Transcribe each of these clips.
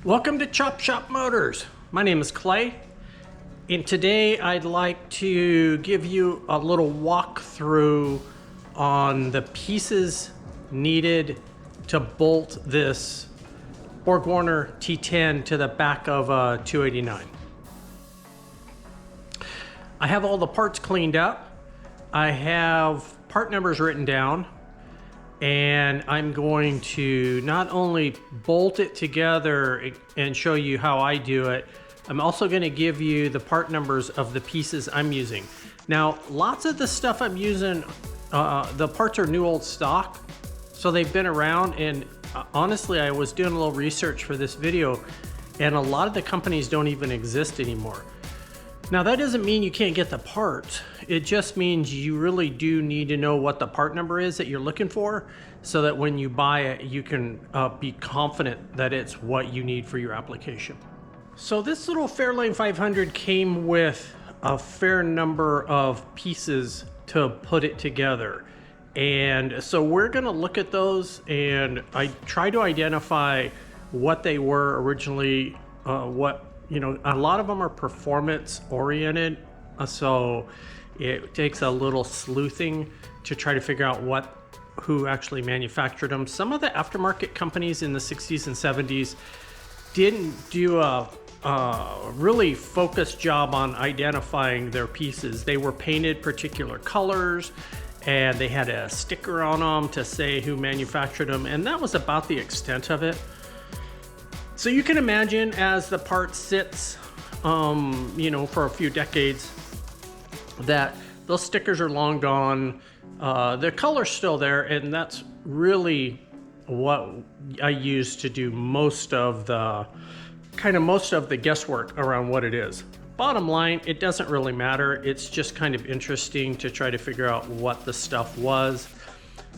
Welcome to Chop Shop Motors. My name is Clay, and today I'd like to give you a little walkthrough on the pieces needed to bolt this BorgWarner T10 to the back of a 289. I have all the parts cleaned up. I have part numbers written down, and I'm going to not only bolt it together and show you how I do it, I'm also going to give you the part numbers of the pieces I'm using. Now, lots of the stuff I'm using, the parts are new old stock, so they've been around, and honestly, I was doing a little research for this video, and a lot of the companies don't even exist anymore. Now, that doesn't mean you can't get the parts. It just means you really do need to know what the part number is that you're looking for, so that when you buy it, you can be confident that it's what you need for your application. So this little Fairlane 500 came with a fair number of pieces to put it together. And so we're gonna look at those, and I try to identify what they were originally, you know, a lot of them are performance oriented, so it takes a little sleuthing to try to figure out who actually manufactured them. Some of the aftermarket companies in the 60s and 70s didn't do a really focused job on identifying their pieces. They were painted particular colors, and they had a sticker on them to say who manufactured them, and that was about the extent of it. So you can imagine, as the part sits, you know, for a few decades, that those stickers are long gone. The color's still there, and that's really what I use to do most of the guesswork around what it is. Bottom line, it doesn't really matter. It's just kind of interesting to try to figure out what the stuff was.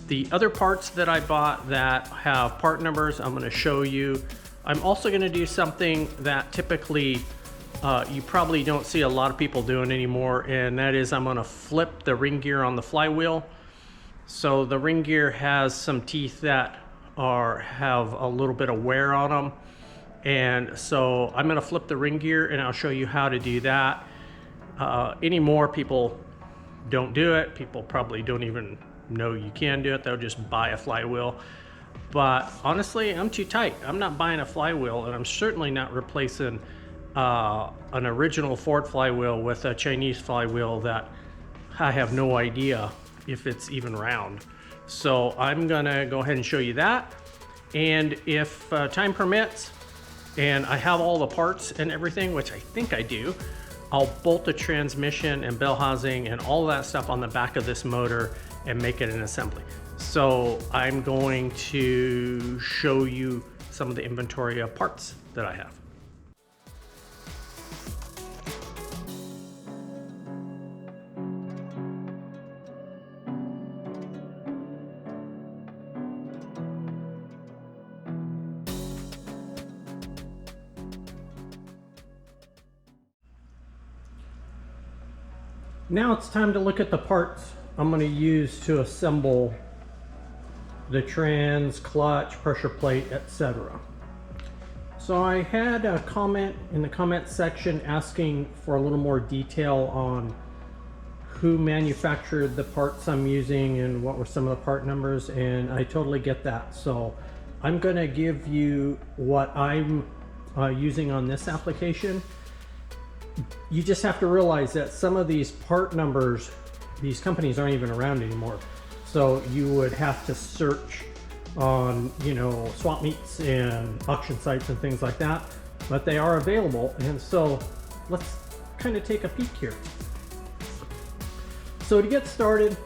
The other parts that I bought that have part numbers, I'm going to show you. I'm also going to do something that typically you probably don't see a lot of people doing anymore, and that is I'm going to flip the ring gear on the flywheel. So the ring gear has some teeth that have a little bit of wear on them, and so I'm going to flip the ring gear, and I'll show you how to do that. Anymore, people don't do it. People probably don't even know you can do it. They'll just buy a flywheel. But honestly, I'm too tight. I'm not buying a flywheel, and I'm certainly not replacing an original Ford flywheel with a Chinese flywheel that I have no idea if it's even round. So I'm gonna go ahead and show you that. And if time permits, and I have all the parts and everything, which I think I do, I'll bolt the transmission and bell housing and all that stuff on the back of this motor and make it an assembly. So I'm going to show you some of the inventory of parts that I have. Now it's time to look at the parts I'm going to use to assemble the trans, clutch, pressure plate, etc. So I had a comment in the comment section asking for a little more detail on who manufactured the parts I'm using and what were some of the part numbers, and I totally get that. So I'm going to give you what I'm using on this application. You just have to realize that some of these part numbers, these companies aren't even around anymore. So you would have to search on, you know, swap meets and auction sites and things like that, but they are available. And so let's kind of take a peek here. So to get started,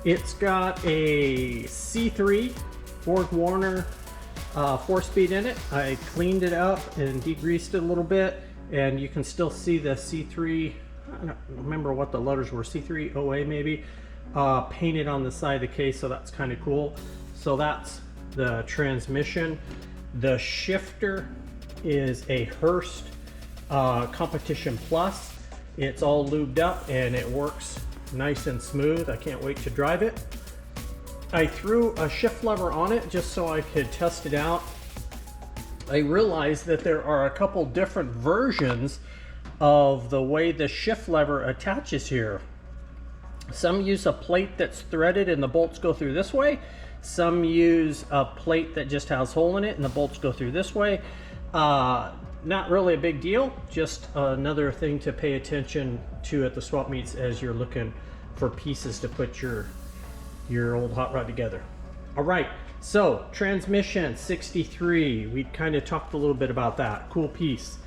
it's got a C3 BorgWarner 4-speed in it. I cleaned it up and degreased it a little bit, and you can still see the C3, I don't remember what the letters were, C3 OA maybe, painted on the side of the case, so that's kind of cool. So that's the transmission. The shifter is a Hurst Competition Plus. It's all lubed up and it works nice and smooth. I can't wait to drive it. I threw a shift lever on it just so I could test it out. I realized that there are a couple different versions of the way the shift lever attaches here. Some use a plate that's threaded and the bolts go through this way. Some use a plate that just has a hole in it and the bolts go through this way. Not really a big deal, just another thing to pay attention to at the swap meets as you're looking for pieces to put your old hot rod together. All right, so transmission 63, we kind of talked a little bit about that. Cool piece.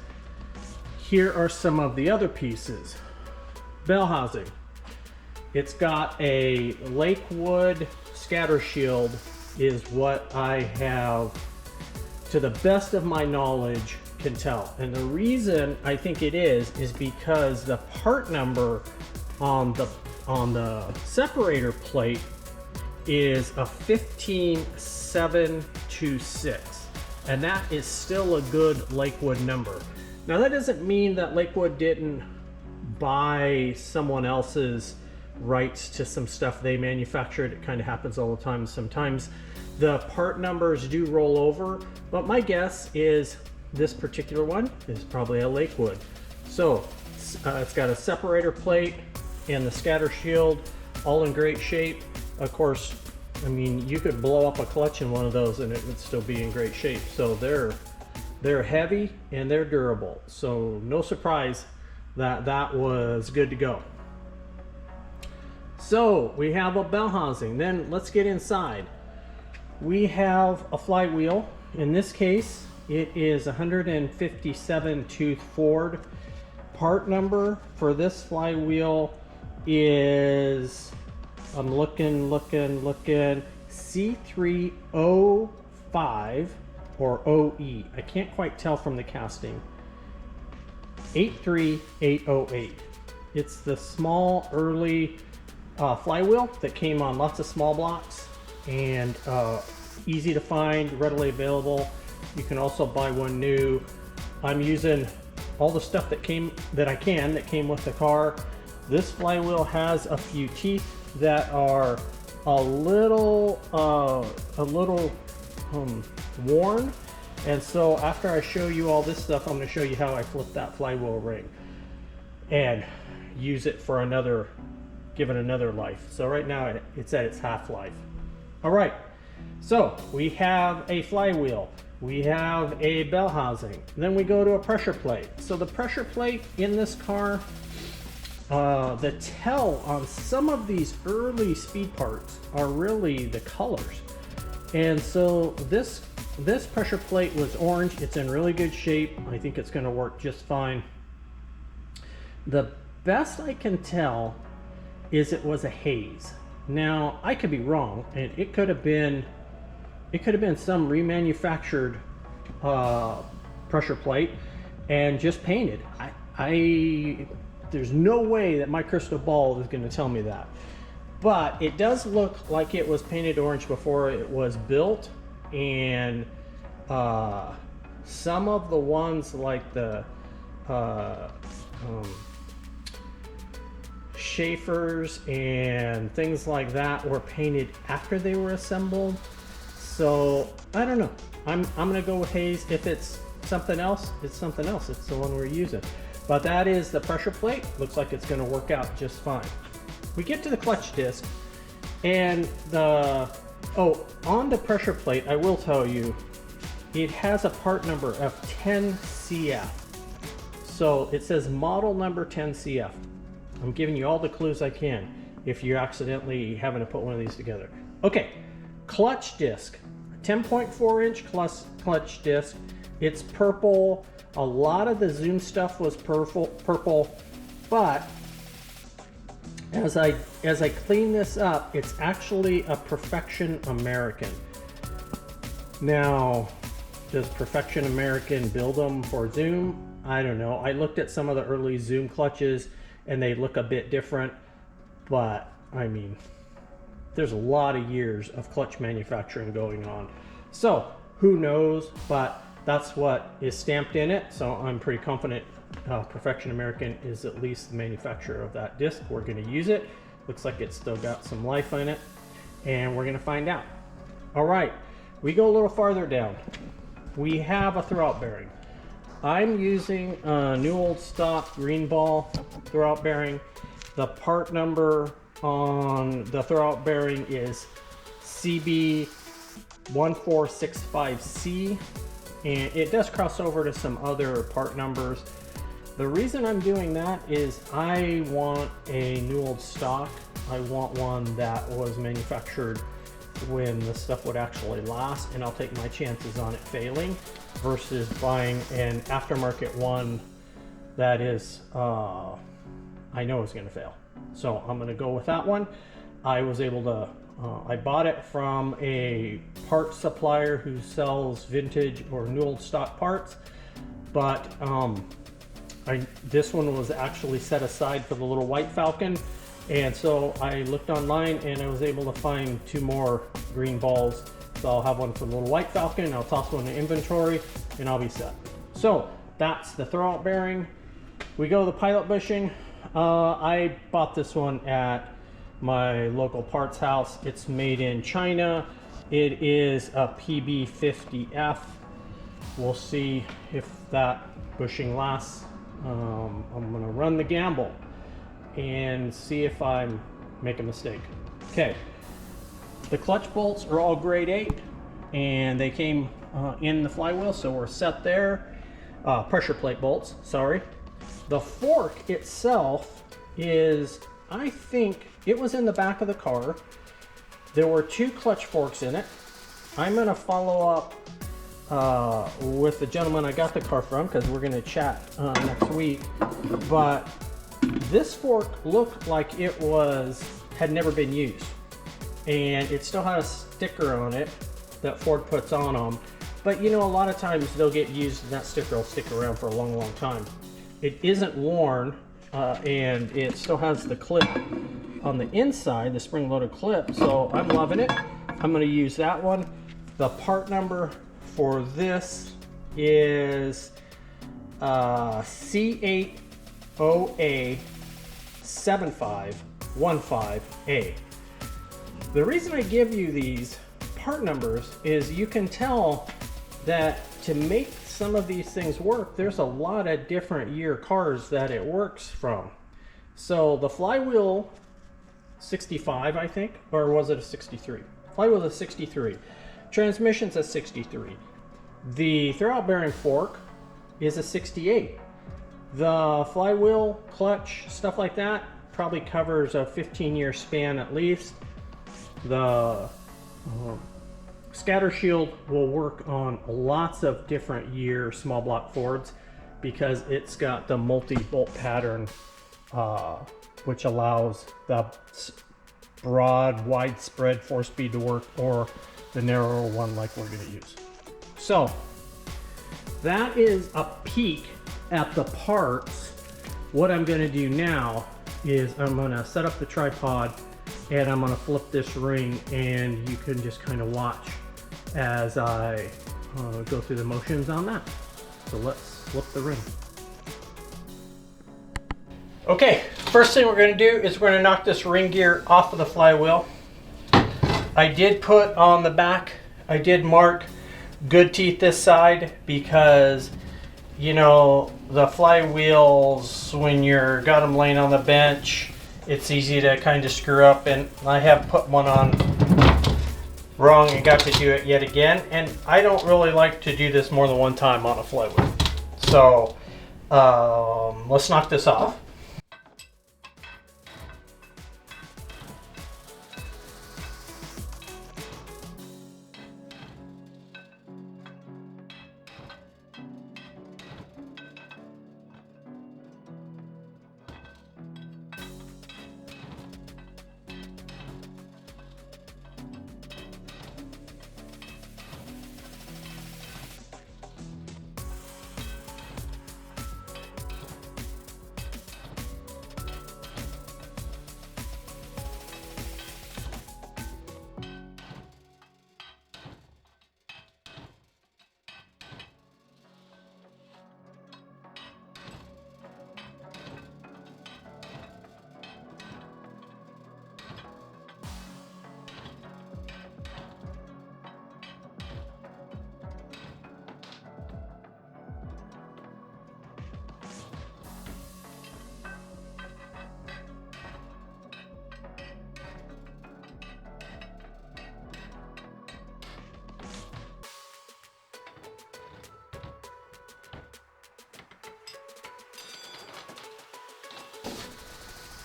Here are some of the other pieces. Bell housing. It's got a Lakewood scatter shield is what I have, to the best of my knowledge, can tell. And the reason I think it is because the part number on the separator plate is a 15726, and that is still a good Lakewood number. Now that doesn't mean that Lakewood didn't buy someone else's rights to some stuff they manufactured. It kind of happens all the time. Sometimes the part numbers do roll over, but my guess is this particular one is probably a Lakewood. So it's got a separator plate and the scatter shield all in great shape. Of course, I mean, you could blow up a clutch in one of those and it would still be in great shape. So they're heavy and they're durable. So no surprise that that was good to go. So we have a bell housing. Then let's get inside. We have a flywheel. In this case, it is 157 tooth Ford. Part number for this flywheel is, I'm looking, C305 or OE. I can't quite tell from the casting. 83808. It's the small early flywheel that came on lots of small blocks, and easy to find, readily available. You can also buy one new. I'm using all the stuff that came with the car. This flywheel has a few teeth that are a little worn, and so after I show you all this stuff, I'm going to show you how I flip that flywheel ring and use it for another, give it another life. So right now it's at its half-life. All right, so we have a flywheel, we have a bell housing, then we go to a pressure plate. So the pressure plate in this car, the tell on some of these early speed parts are really the colors. And so this pressure plate was orange. It's in really good shape. I think it's going to work just fine. The best I can tell is it was a haze. Now I could be wrong, and it could have been some remanufactured pressure plate and just painted. There's no way that my crystal ball is going to tell me that, but it does look like it was painted orange before it was built. And some of the ones like the Schaefer's and things like that were painted after they were assembled. So I don't know. I'm gonna go with haze. If it's something else, it's something else. It's the one we're using. But that is the pressure plate. Looks like it's gonna work out just fine. We get to the clutch disc, and on the pressure plate, I will tell you, it has a part number of 10CF. So it says model number 10CF. I'm giving you all the clues I can if you're accidentally having to put one of these together. Okay, clutch disc, 10.4 inch clutch disc. It's purple. A lot of the Zoom stuff was purple, but as I clean this up, it's actually a Perfection American. Now, does Perfection American build them for Zoom? I don't know. I looked at some of the early Zoom clutches and they look a bit different, but I mean, there's a lot of years of clutch manufacturing going on. So who knows, but that's what is stamped in it. So I'm pretty confident Perfection American is at least the manufacturer of that disc. We're going to use it. Looks like it's still got some life in it, and we're going to find out. All right, we go a little farther down. we have a throwout bearing. I'm using a new old stock green ball throwout bearing. The part number on the throwout bearing is CB1465C, and it does cross over to some other part numbers. The reason I'm doing that is I want a new old stock. I want one that was manufactured when the stuff would actually last, and I'll take my chances on it failing versus buying an aftermarket one that is I know is going to fail. So I'm going to go with that one. I was able to I bought it from a part supplier who sells vintage or new old stock parts, but this one was actually set aside for the little white Falcon, and so I looked online and I was able to find 2 more green balls. So I'll have one for the little white Falcon, I'll toss one in inventory, and I'll be set. So that's the throwout bearing. We go to the pilot bushing. I bought this one at my local parts house. It's made in China. It is a PB50F. We'll see if that bushing lasts. I'm gonna run the gamble and see if I make a mistake. Okay, the clutch bolts are all grade 8 and they came in the flywheel, so we're set there. Pressure plate bolts, sorry. The fork itself is, I think it was in the back of the car. There were 2 clutch forks in it. I'm gonna follow up with the gentleman I got the car from, because we're gonna chat next week. But this fork looked like it had never been used, and it still had a sticker on it that Ford puts on them. But you know, a lot of times they'll get used and that sticker will stick around for a long, long time. It isn't worn, and it still has the clip on the inside, the spring-loaded clip, so I'm loving it. I'm going to use that one. The part number for this is C8OA7515A. The reason I give you these part numbers is you can tell that to make some of these things work, there's a lot of different year cars that it works from. So the Flywheel 65, I think, or was it a 63? Flywheel is a 63. Transmission's a 63. The throwout bearing fork is a 68. The flywheel, clutch, stuff like that probably covers a 15-year span at least. The scatter shield will work on lots of different year small block Fords because it's got the multi-bolt pattern, which allows the broad, widespread 4-speed to work, or the narrower one like we're going to use. So that is a peek at the parts. What I'm going to do now is I'm going to set up the tripod and I'm going to flip this ring, and you can just kind of watch as I go through the motions on that. So let's flip the ring. Okay, first thing we're going to do is we're going to knock this ring gear off of the flywheel. I did put on the back, I did mark good teeth this side because, you know, the flywheels, when you're got them laying on the bench, it's easy to kind of screw up, and I have put one on wrong and got to do it yet again, and I don't really like to do this more than one time on a flywheel. So let's knock this off.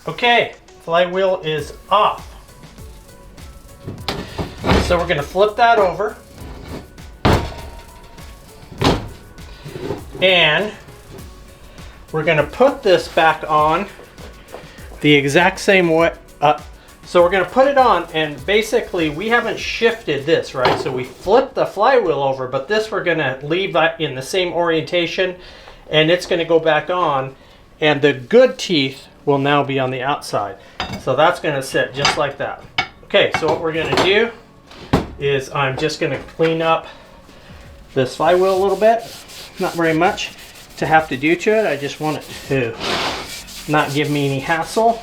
Okay, flywheel is off. So we're going to flip that over. And we're going to put this back on the exact same way. So we're going to put it on, and basically we haven't shifted this, right? So we flipped the flywheel over, but this we're going to leave that in the same orientation, and it's going to go back on, and the good teeth will now be on the outside. So that's going to sit just like that. Okay, so what we're going to do is I'm just going to clean up this flywheel a little bit. Not very much to have to do to it. I just want it to not give me any hassle.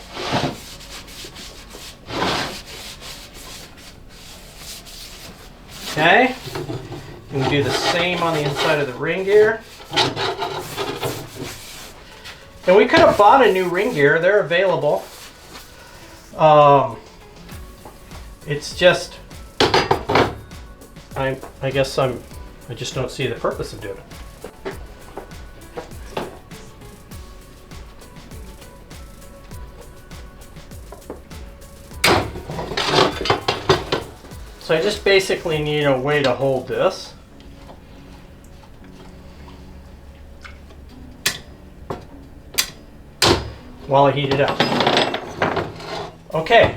Okay, and we do the same on the inside of the ring gear. And we could have bought a new ring gear. They're available. It's just, I just don't see the purpose of doing it. So I just basically need a way to hold this. While I heat it up. Okay,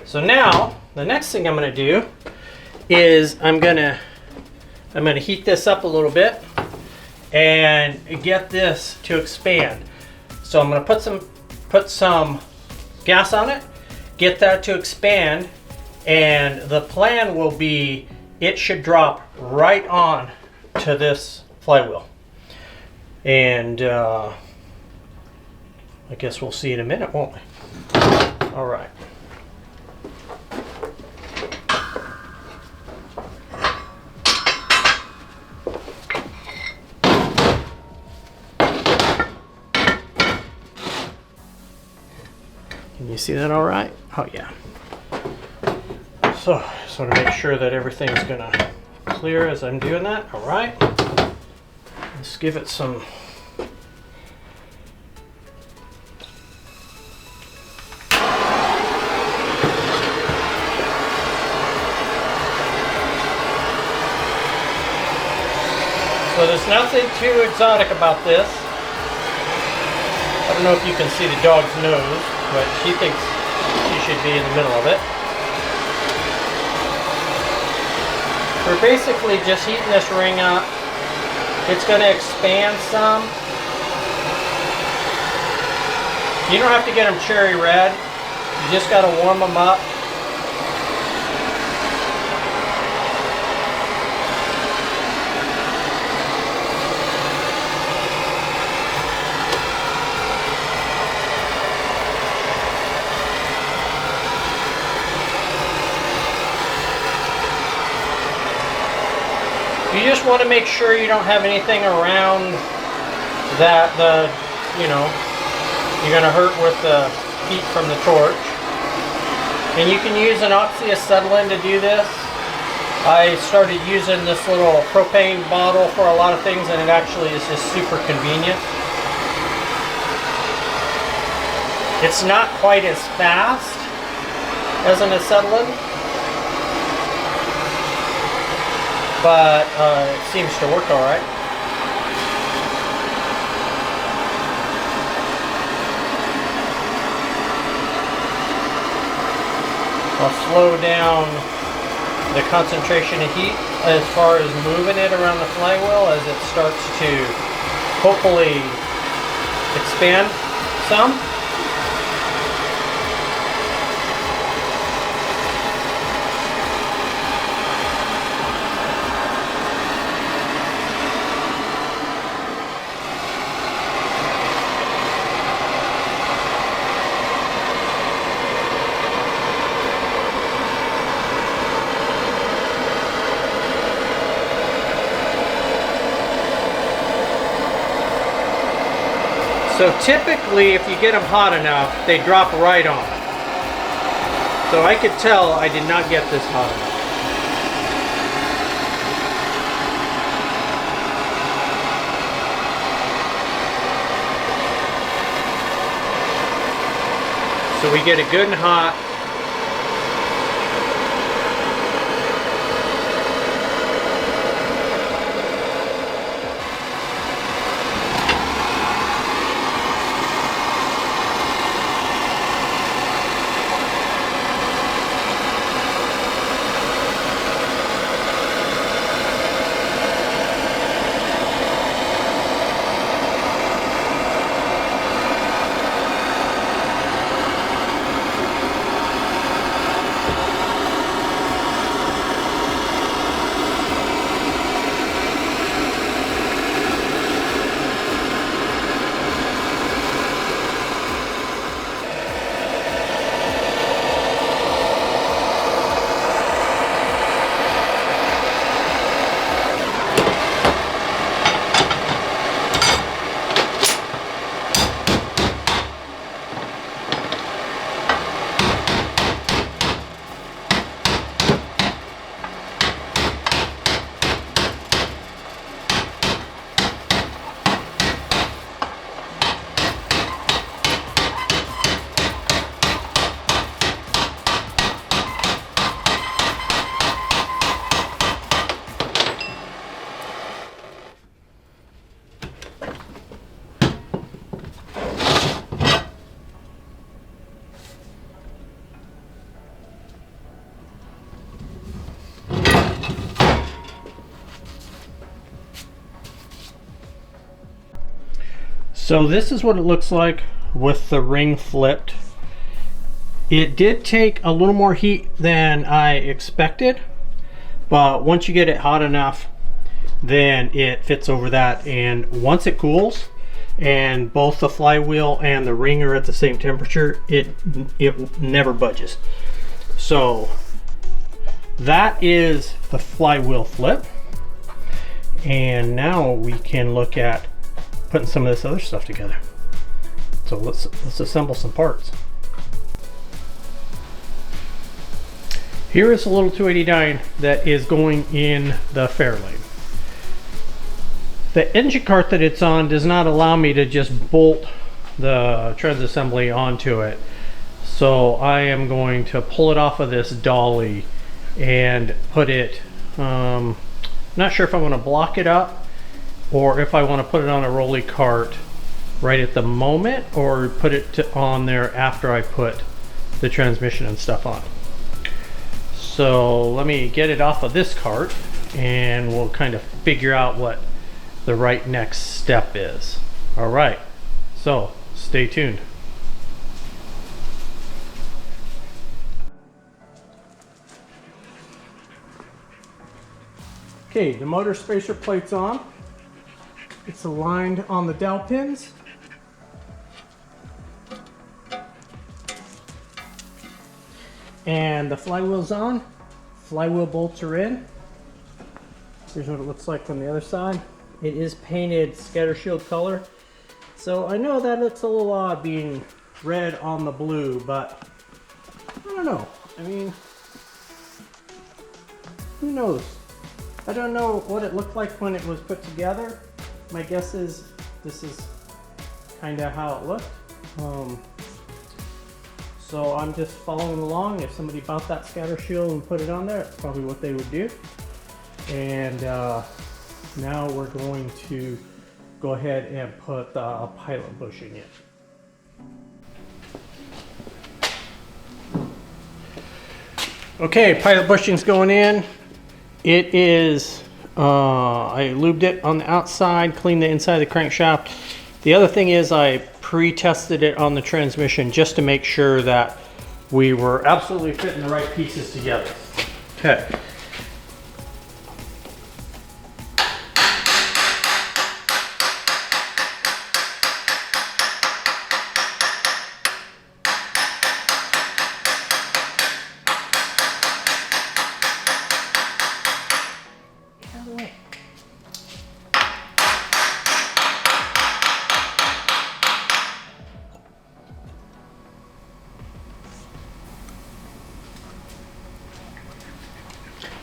so now the next thing I'm going to do is I'm going to heat this up a little bit and get this to expand. So I'm going to put some gas on it, get that to expand. And the plan will be it should drop right on to this flywheel. And I guess we'll see in a minute, won't we? All right. Can you see that all right? Oh, yeah. So, just want to make sure that everything's going to clear as I'm doing that. All right. Let's give it some. So there's nothing too exotic about this. I don't know if you can see the dog's nose, but she thinks she should be in the middle of it. We're basically just heating this ring up. It's going to expand some. You don't have to get them cherry red. You just got to warm them up. You just want to make sure you don't have anything around that you're going to hurt with the heat from the torch. And you can use an oxyacetylene to do this. I started using this little propane bottle for a lot of things, and it actually is just super convenient. It's not quite as fast as an acetylene, but it seems to work all right. I'll slow down the concentration of heat as far as moving it around the flywheel as it starts to hopefully expand some. So typically, if you get them hot enough, they drop right on. So I could tell I did not get this hot enough. So we get it good and hot. So this is what it looks like with the ring flipped. It did take a little more heat than I expected, but once you get it hot enough, then it fits over that. And once it cools and both the flywheel and the ring are at the same temperature, it never budges. So that is the flywheel flip. And now we can look at putting some of this other stuff together. So let's assemble some parts. Here is a little 289 that is going in the Fairlane. The engine cart that it's on does not allow me to just bolt the trans assembly onto it. So I am going to pull it off of this dolly and put it, not sure if I want to block it up or if I want to put it on a rolly cart right at the moment, or put it on there after I put the transmission and stuff on. So let me get it off of this cart and we'll kind of figure out what the right next step is. All right, so stay tuned. Okay, the motor spacer plate's on. It's aligned on the dowel pins. And the flywheel's on. Flywheel bolts are in. Here's what it looks like from the other side. It is painted scatter shield color. So I know that looks a little odd being red on the blue, but I don't know. I mean, who knows? I don't know what it looked like when it was put together. My guess is this is kind of how it looked. So I'm just following along. If somebody bought that scatter shield and put it on there, that's probably what they would do. And now we're going to go ahead and put the pilot bushing in. Okay, pilot bushing's going in. It is, I lubed it on the outside, cleaned the inside of the crankshaft. The other thing is I pre-tested it on the transmission just to make sure that we were absolutely fitting the right pieces together. Okay.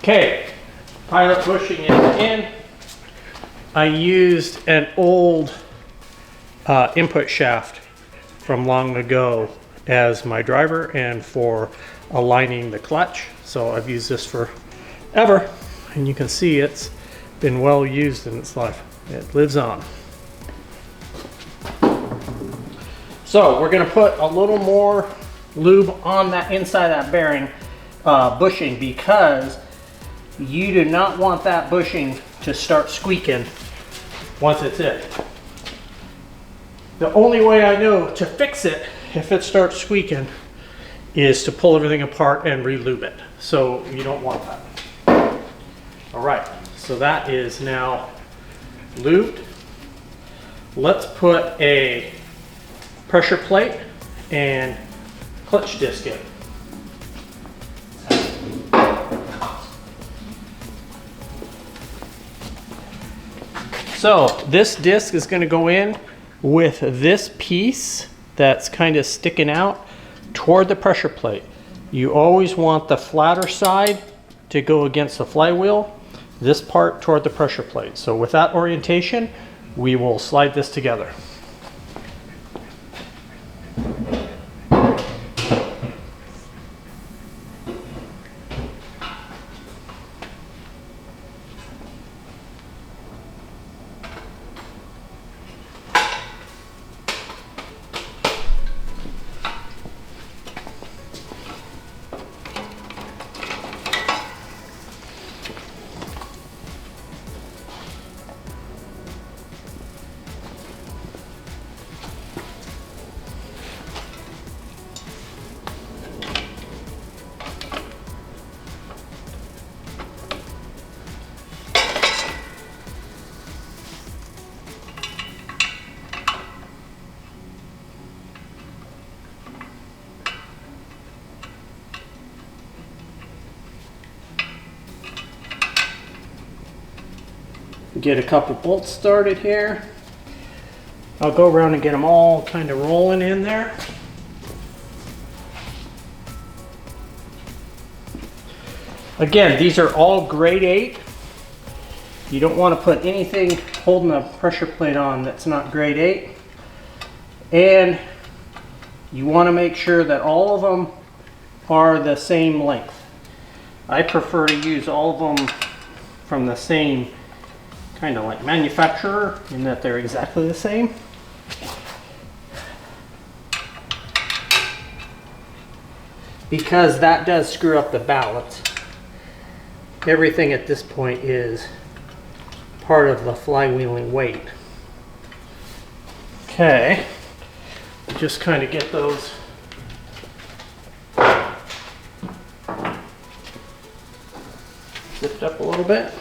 Okay, pilot bushing is in. I used an old input shaft from long ago as my driver and for aligning the clutch. So I've used this forever, and you can see it's been well used in its life. It lives on. So we're going to put a little more lube on that inside of that bearing bushing, because you do not want that bushing to start squeaking once it's in. The only way I know to fix it if it starts squeaking is to pull everything apart and re-lube it. So you don't want that. All right, so that is now lubed. Let's put a pressure plate and clutch disc in. So this disc is going to go in with this piece that's kind of sticking out toward the pressure plate. You always want the flatter side to go against the flywheel, this part toward the pressure plate. So with that orientation, we will slide this together. Get a couple bolts started here. I'll go around and get them all kind of rolling in there. Again, these are all grade 8. You don't want to put anything holding a pressure plate on that's not grade 8. And you want to make sure that all of them are the same length. I prefer to use all of them from the same kind of like manufacturer, in that they're exactly the same. Because that does screw up the balance. Everything at this point is part of the flywheeling weight. Okay, just kind of get those zipped up a little bit.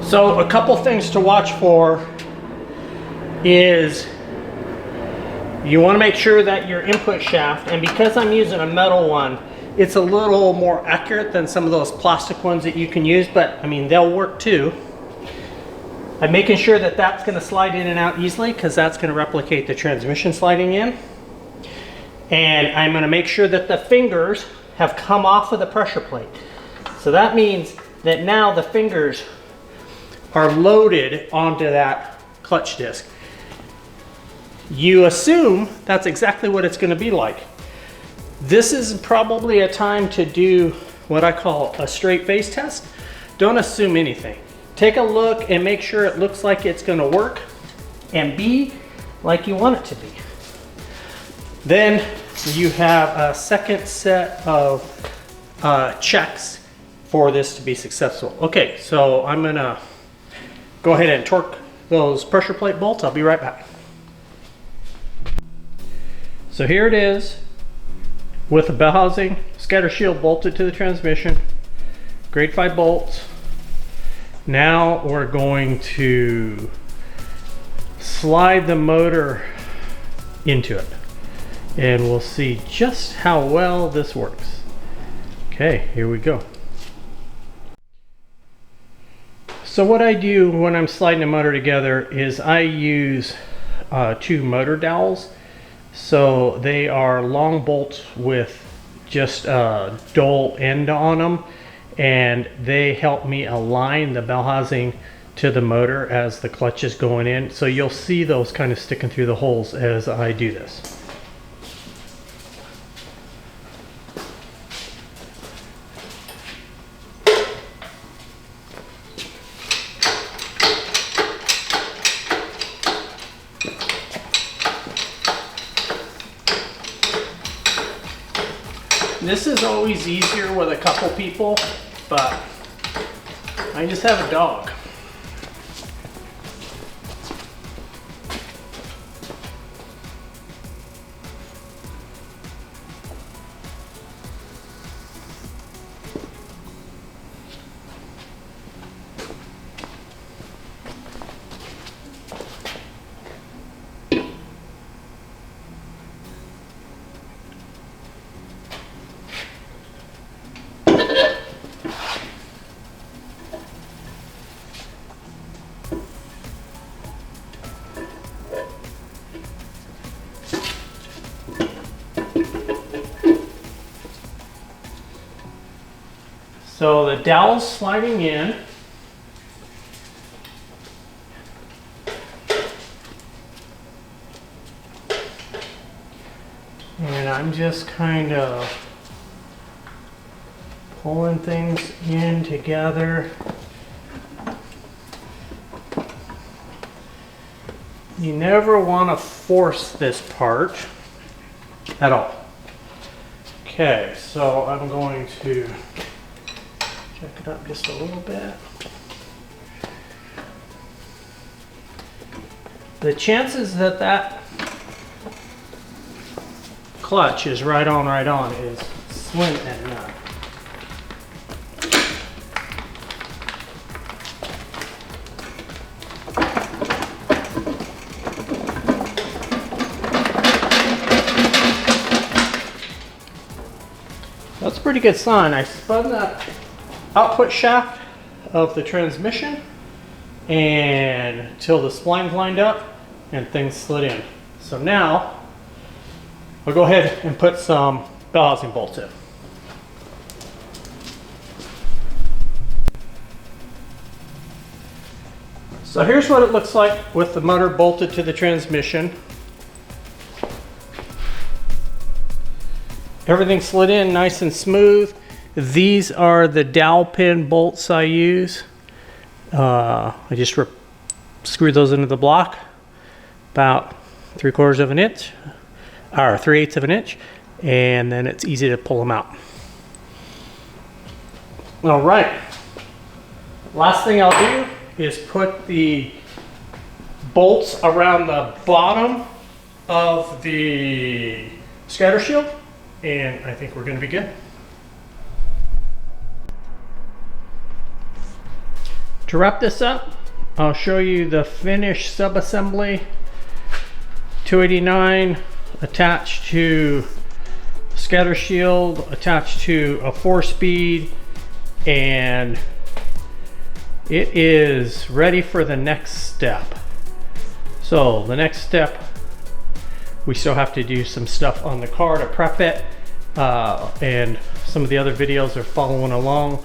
So a couple things to watch for is you want to make sure that your input shaft, and because I'm using a metal one, it's a little more accurate than some of those plastic ones that you can use, but I mean, they'll work too. I'm making sure that that's going to slide in and out easily, because that's going to replicate the transmission sliding in. And I'm going to make sure that the fingers have come off of the pressure plate. So that means that now the fingers are loaded onto that clutch disc. You assume that's exactly what it's going to be like. This is probably a time to do what I call a straight face test. Don't assume anything. Take a look and make sure it looks like it's going to work and be like you want it to be. Then you have a second set of checks for this to be successful. Okay, so I'm gonna go ahead and torque those pressure plate bolts. I'll be right back. So here it is with the bell housing, scatter shield bolted to the transmission, grade 5 bolts. Now we're going to slide the motor into it and we'll see just how well this works. Okay, here we go. So what I do when I'm sliding a motor together is I use 2 motor dowels. So they are long bolts with just a dull end on them, and they help me align the bell housing to the motor as the clutch is going in. So you'll see those kind of sticking through the holes as I do this. This is always easier with a couple people, but I just have a dog. So the dowel's sliding in. And I'm just kind of pulling things in together. You never want to force this part at all. Okay, so I'm going to check it up just a little bit. The chances that that clutch is right on is slim and none. That's a pretty good sign. I spun that output shaft of the transmission and until the splines lined up and things slid in. So now I'll go ahead and put some bell housing bolts in. So here's what it looks like with the motor bolted to the transmission. Everything slid in nice and smooth. These are the dowel pin bolts I use. I just screw those into the block about 3/4 of an inch or 3/8 of an inch, and then it's easy to pull them out. All right, last thing I'll do is put the bolts around the bottom of the scatter shield, and I think we're going to be good. To wrap this up, I'll show you the finished subassembly. 289 attached to scatter shield, attached to a 4-speed, and it is ready for the next step. So the next step, we still have to do some stuff on the car to prep it, and some of the other videos are following along.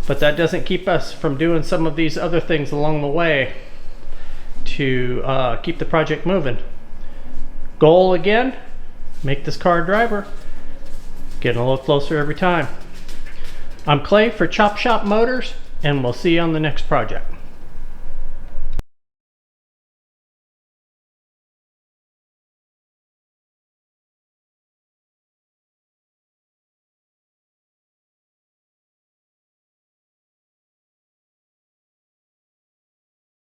But that doesn't keep us from doing some of these other things along the way to keep the project moving. Goal again, make this car a driver. Getting a little closer every time. I'm Clay for Chop Shop Motors, and we'll see you on the next project.